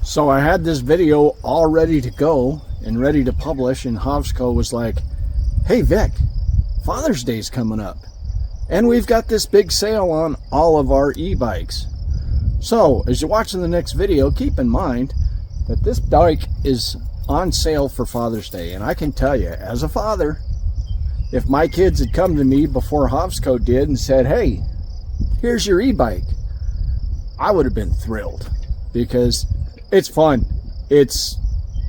So I had this video all ready to go and ready to publish, and Hovsco was like, hey Vic, Father's Day's coming up and we've got this big sale on all of our e-bikes. So as you're watching the next video, keep in mind that this bike is on sale for Father's Day. And I can tell you, as a father, if my kids had come to me before Hovsco did and said, hey, here's your e-bike, I would have been thrilled, because it's fun, it's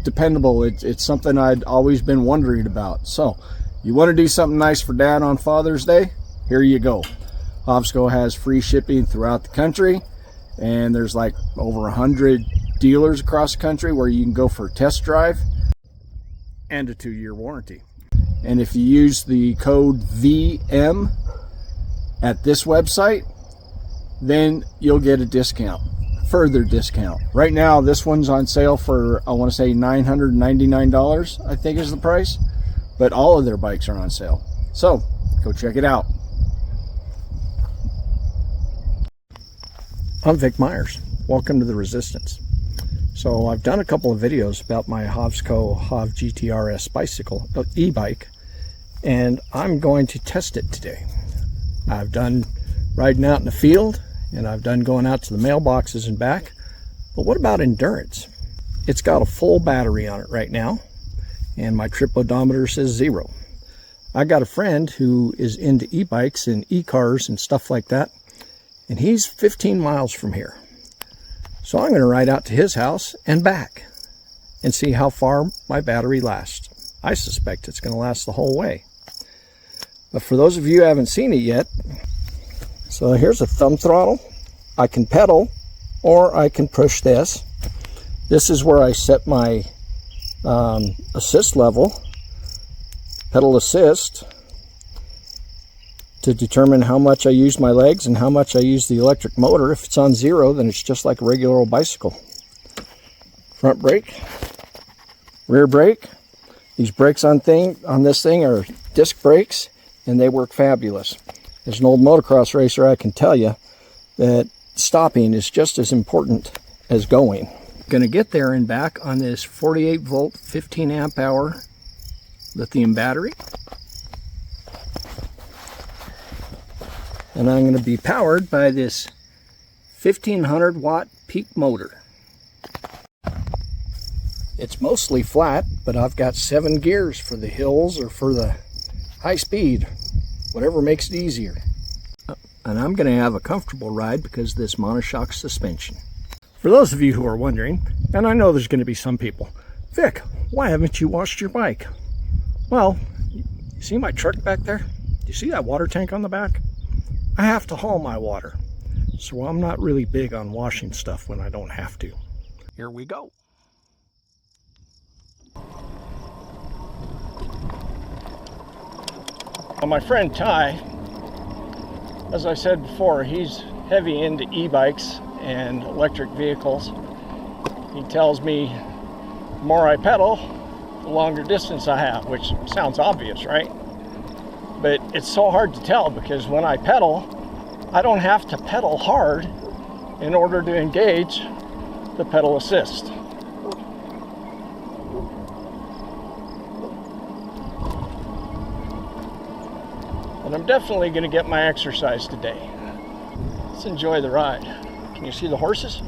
dependable, it's something I'd always been wondering about. So you want to do something nice for Dad on Father's Day? Here you go. Hovsco has free shipping throughout the country, and there's like over 100 dealers across the country where you can go for a test drive, and a 2-year warranty. And if you use the code VM at this website, then you'll get a discount, further discount. Right now this one's on sale for, I want to say $999, I think is the price, but all of their bikes are on sale. So go check it out. I'm Vic Myers. Welcome to the Resistance. So I've done a couple of videos about my Hovsco Gtrs bicycle, e-bike, and I'm going to test it today. I've done riding out in the field, and I've done going out to the mailboxes and back. But what about endurance? It's got a full battery on it right now, and my trip odometer says 0. I got a friend who is into e-bikes and e-cars and stuff like that, and he's 15 miles from here. So I'm going to ride out to his house and back and see how far my battery lasts. I suspect it's going to last the whole way. But for those of you who haven't seen it yet, so here's a thumb throttle. I can pedal or I can push this. This is where I set my assist level, pedal assist, to determine how much I use my legs and how much I this the electric motor. If it's on 0, then it's just like a regular old bicycle. Front brake, rear brake. These brakes on this thing are disc brakes, and they work fabulous. As an old motocross racer, I can tell you that stopping is just as important as going. Going to get there and back on this 48 volt, 15 amp hour lithium battery. And I'm going to be powered by this 1500 watt peak motor. It's mostly flat, but I've got 7 gears for the hills or for the high speed, whatever makes it easier. And I'm going to have a comfortable ride because of this monoshock suspension. For those of you who are wondering, and I know there's going to be some people, Vic, why haven't you washed your bike? Well, you see my truck back there? Do you see that water tank on the back? I have to haul my water, so I'm not really big on washing stuff when I don't have to. Here we go. Well, my friend Ty, as I said before, he's heavy into e-bikes and electric vehicles. He tells me the more I pedal, the longer distance I have, which sounds obvious, right? But it's so hard to tell, because when I pedal, I don't have to pedal hard in order to engage the pedal assist. But I'm definitely going to get my exercise today. Let's enjoy the ride. Can you see the horses?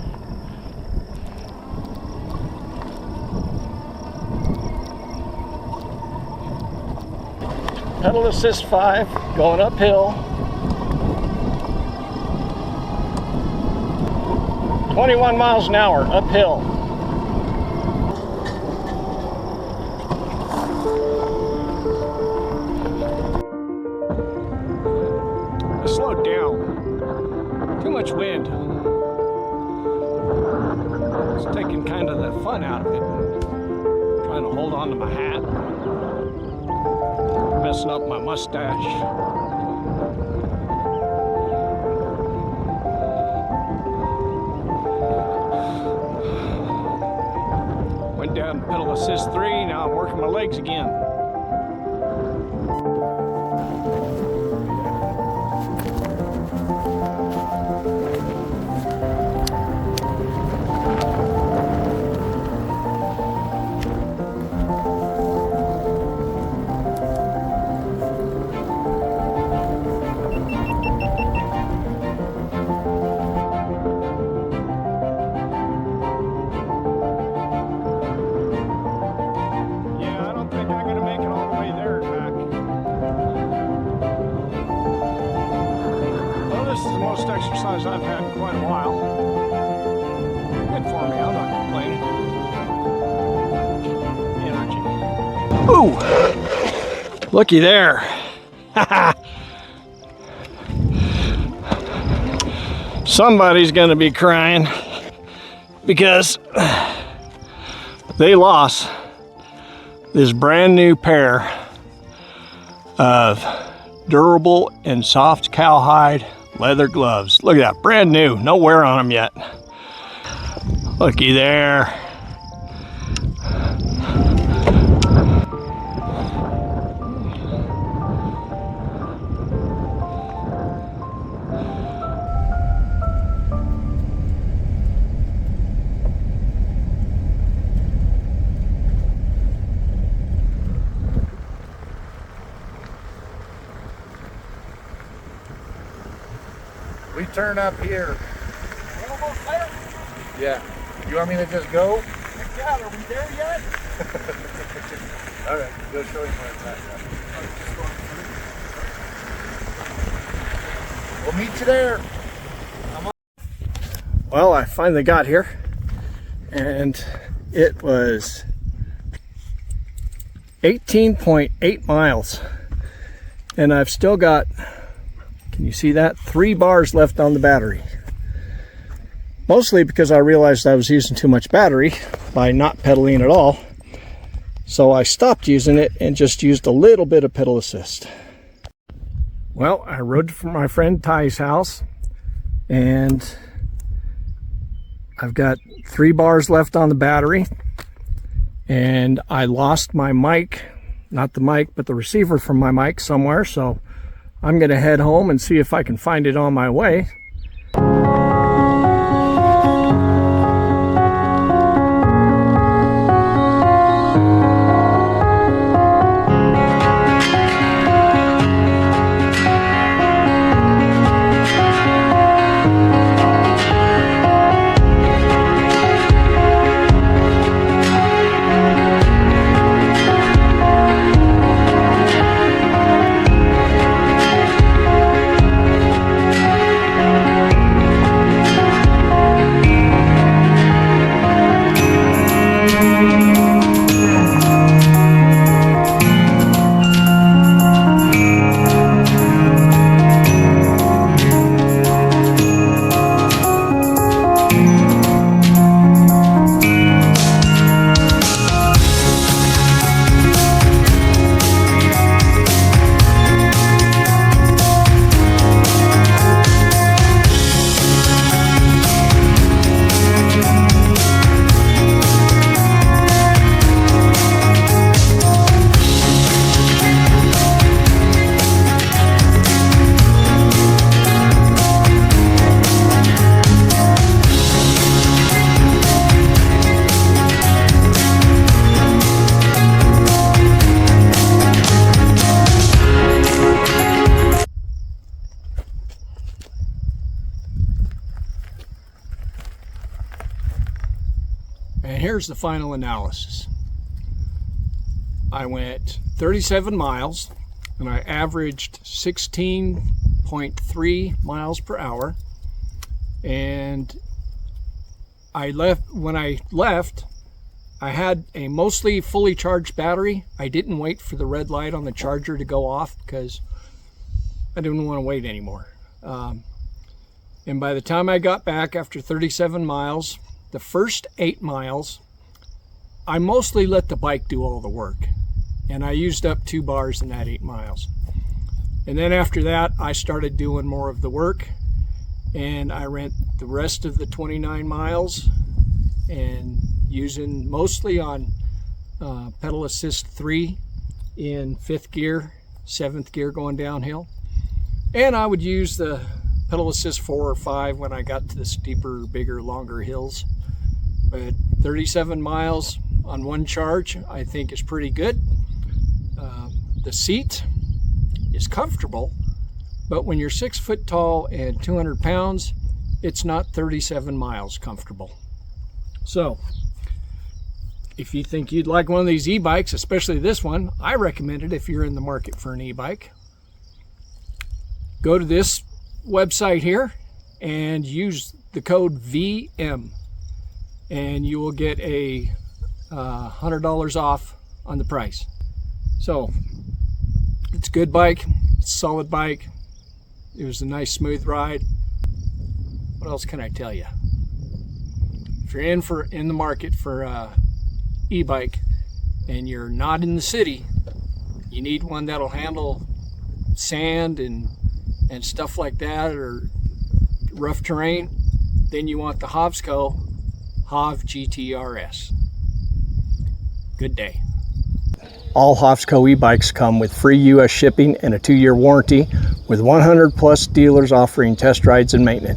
Pedal assist 5, going uphill. 21 miles an hour uphill. I slowed down. Too much wind. It's taking kind of the fun out of it. Trying to hold on to my hat. Messing up my mustache. Went down to pedal assist 3, now I'm working my legs again. exercise I've had in quite a while. Good for me, I'm not complaining. Energy. Ooh! Looky there. Somebody's gonna be crying because they lost this brand new pair of durable and soft cowhide leather gloves. Look at that, brand new, no wear on them yet. Looky there. We turn up here. We're almost there. Yeah. You want me to just go? Yeah, are we there yet? All right, go show him where it's at. We'll meet you there. Well, I finally got here, and it was 18.8 miles, and I've still got, can you see that? 3 bars left on the battery. Mostly because I realized I was using too much battery by not pedaling at all. So I stopped using it and just used a little bit of pedal assist. Well, I rode from my friend Ty's house, and I've got 3 bars left on the battery, and I lost my mic, not the mic, but the receiver from my mic somewhere. So I'm gonna head home and see if I can find it on my way. And here's the final analysis. I went 37 miles and I averaged 16.3 miles per hour. And when I left, I had a mostly fully charged battery. I didn't wait for the red light on the charger to go off because I didn't want to wait anymore. And by the time I got back after 37 miles, the first 8 miles, I mostly let the bike do all the work. And I used up 2 bars in that 8 miles. And then after that, I started doing more of the work. And I ran the rest of the 29 miles and using mostly on pedal assist 3 in 5th gear, 7th gear going downhill. And I would use the pedal assist 4 or 5 when I got to the steeper, bigger, longer hills. But 37 miles on one charge, I think, is pretty good. The seat is comfortable, but when you're 6 foot tall and 200 pounds, it's not 37 miles comfortable. So, if you think you'd like one of these e-bikes, especially this one, I recommend it if you're in the market for an e-bike. Go to this website here and use the code VM, and you will get a $100 off on the price. So it's a good bike, it's a solid bike. It was a nice smooth ride. What else can I tell you? If you're in the market for e-bike and you're not in the city, you need one that'll handle sand and stuff like that, or rough terrain, then you want the Hovsco Gtrs. Good day. All Hovsco e-bikes come with free US shipping and a 2-year warranty, with 100 plus dealers offering test rides and maintenance.